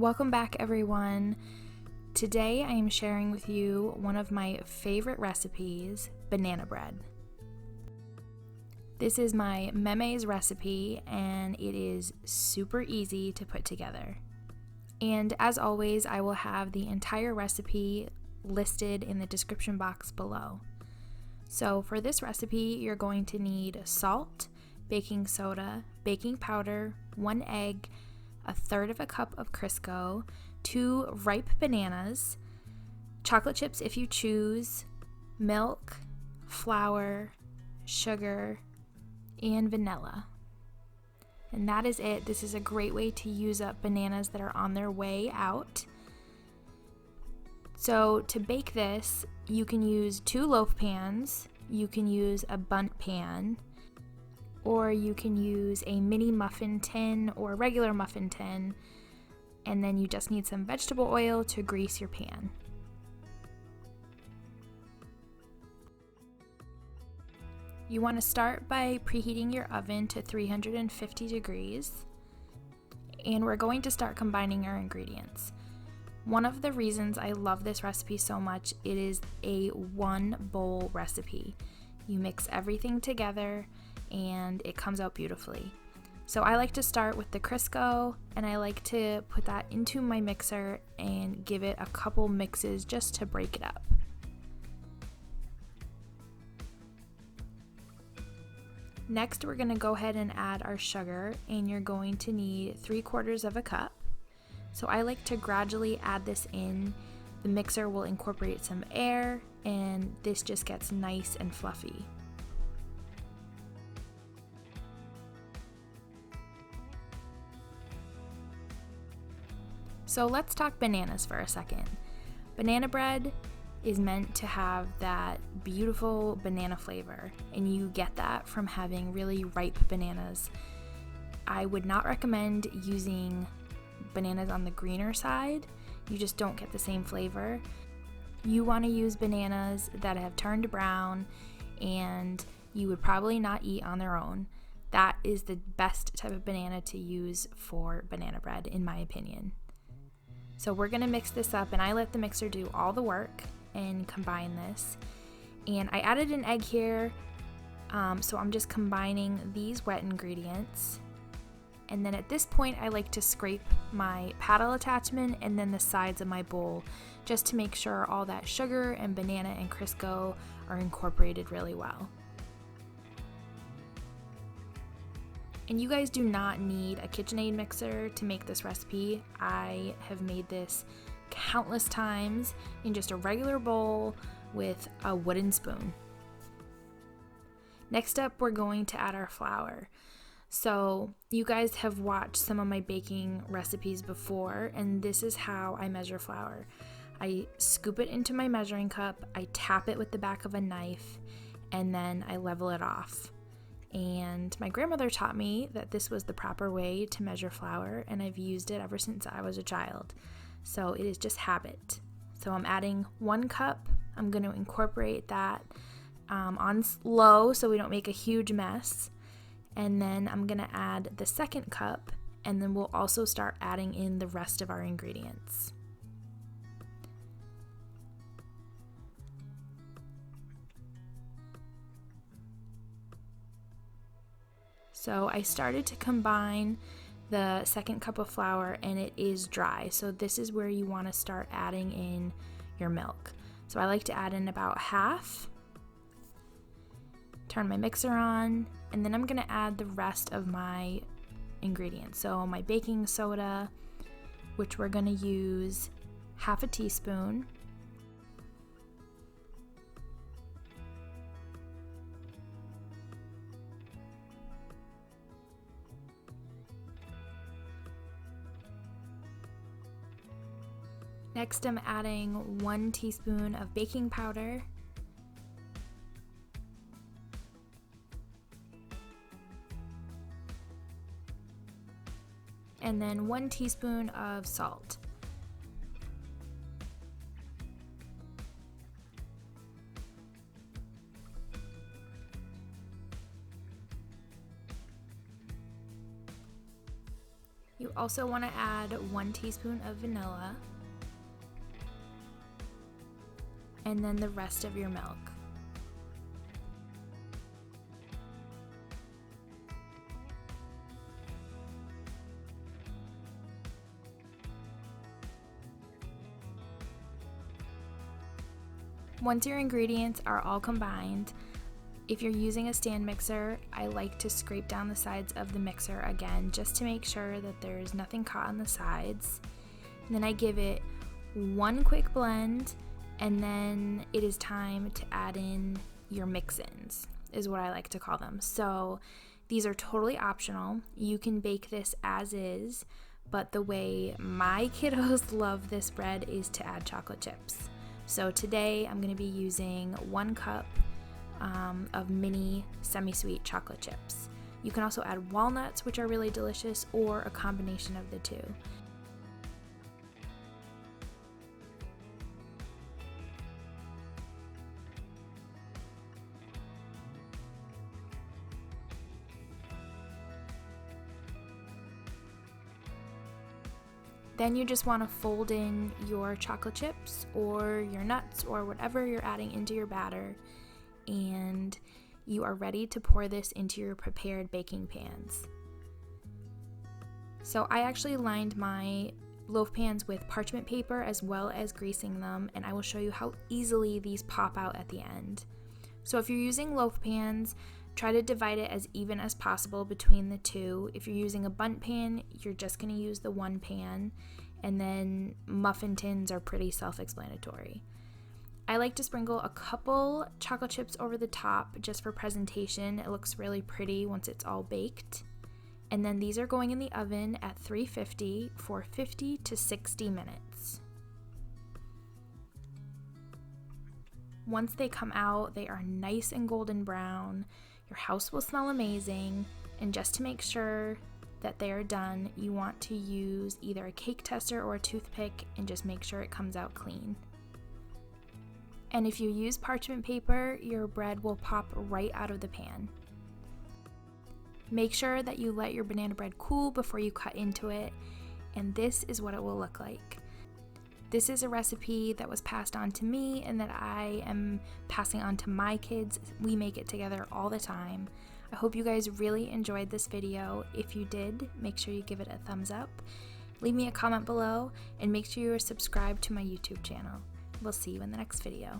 Welcome back, everyone. Today I am sharing with you one of my favorite recipes, banana bread. This is my meme's recipe and it is super easy to put together. And as always, I will have the entire recipe listed in the description box below. So for this recipe, you're going to need salt, baking soda, baking powder, 1 egg, 1/3 cup of Crisco, 2 ripe bananas, chocolate chips if you choose, milk, flour, sugar, and vanilla. And that is it. This is a great way to use up bananas that are on their way out. So to bake this, you can use 2 loaf pans, you can use a bundt pan, or you can use a mini muffin tin or a regular muffin tin, and then you just need some vegetable oil to grease your pan. You want to start by preheating your oven to 350 degrees, and we're going to start combining our ingredients. One of the reasons I love this recipe so much, it is a 1 bowl recipe. You mix everything together and it comes out beautifully. So I like to start with the Crisco and I like to put that into my mixer and give it a couple mixes just to break it up. Next, we're going to go ahead and add our sugar, and you're going to need 3/4 cup. So I like to gradually add this in. The mixer will incorporate some air and this just gets nice and fluffy. So let's talk bananas for a second. Banana bread is meant to have that beautiful banana flavor, and you get that from having really ripe bananas. I would not recommend using bananas on the greener side. You just don't get the same flavor. You want to use bananas that have turned brown and you would probably not eat on their own. That is the best type of banana to use for banana bread, in my opinion. So we're going to mix this up, and I let the mixer do all the work and combine this. And I added an egg here, so I'm just combining these wet ingredients. And then at this point, I like to scrape my paddle attachment and then the sides of my bowl just to make sure all that sugar and banana and Crisco are incorporated really well. And you guys do not need a KitchenAid mixer to make this recipe. I have made this countless times in just a regular bowl with a wooden spoon. Next up, we're going to add our flour. So you guys have watched some of my baking recipes before, and this is how I measure flour. I scoop it into my measuring cup, I tap it with the back of a knife, and then I level it off. And my grandmother taught me that this was the proper way to measure flour, and I've used it ever since I was a child. So it is just habit. So I'm adding 1 cup. I'm going to incorporate that on low so we don't make a huge mess. And then I'm going to add the 2nd cup, and then we'll also start adding in the rest of our ingredients. So I started to combine the 2nd cup of flour, and it is dry. So this is where you want to start adding in your milk. So I like to add in about half, turn my mixer on, and then I'm going to add the rest of my ingredients. So my baking soda, which we're going to use 1/2 teaspoon. Next, I'm adding 1 teaspoon of baking powder. And then 1 teaspoon of salt. You also want to add 1 teaspoon of vanilla, and then the rest of your milk. Once your ingredients are all combined, if you're using a stand mixer, I like to scrape down the sides of the mixer again just to make sure that there's nothing caught on the sides. And then I give it one quick blend, and then it is time to add in your mix-ins, is what I like to call them. So these are totally optional. You can bake this as is, but the way my kiddos love this bread is to add chocolate chips. So today I'm going to be using 1 cup of mini semi-sweet chocolate chips. You can also add walnuts, which are really delicious, or a combination of the two. Then you just want to fold in your chocolate chips or your nuts or whatever you're adding into your batter, and you are ready to pour this into your prepared baking pans. So I actually lined my loaf pans with parchment paper as well as greasing them, and I will show you how easily these pop out at the end. So if you're using loaf pans, try to divide it as even as possible between the two. If you're using a bundt pan, you're just going to use the one pan, and then muffin tins are pretty self-explanatory. I like to sprinkle a couple chocolate chips over the top just for presentation. It looks really pretty once it's all baked. And then these are going in the oven at 350 for 50 to 60 minutes. Once they come out, they are nice and golden brown. Your house will smell amazing. And just to make sure that they are done, you want to use either a cake tester or a toothpick and just make sure it comes out clean. And if you use parchment paper, your bread will pop right out of the pan. Make sure that you let your banana bread cool before you cut into it, and this is what it will look like. This is a recipe that was passed on to me and that I am passing on to my kids. We make it together all the time. I hope you guys really enjoyed this video. If you did, make sure you give it a thumbs up. Leave me a comment below, and make sure you are subscribed to my YouTube channel. We'll see you in the next video.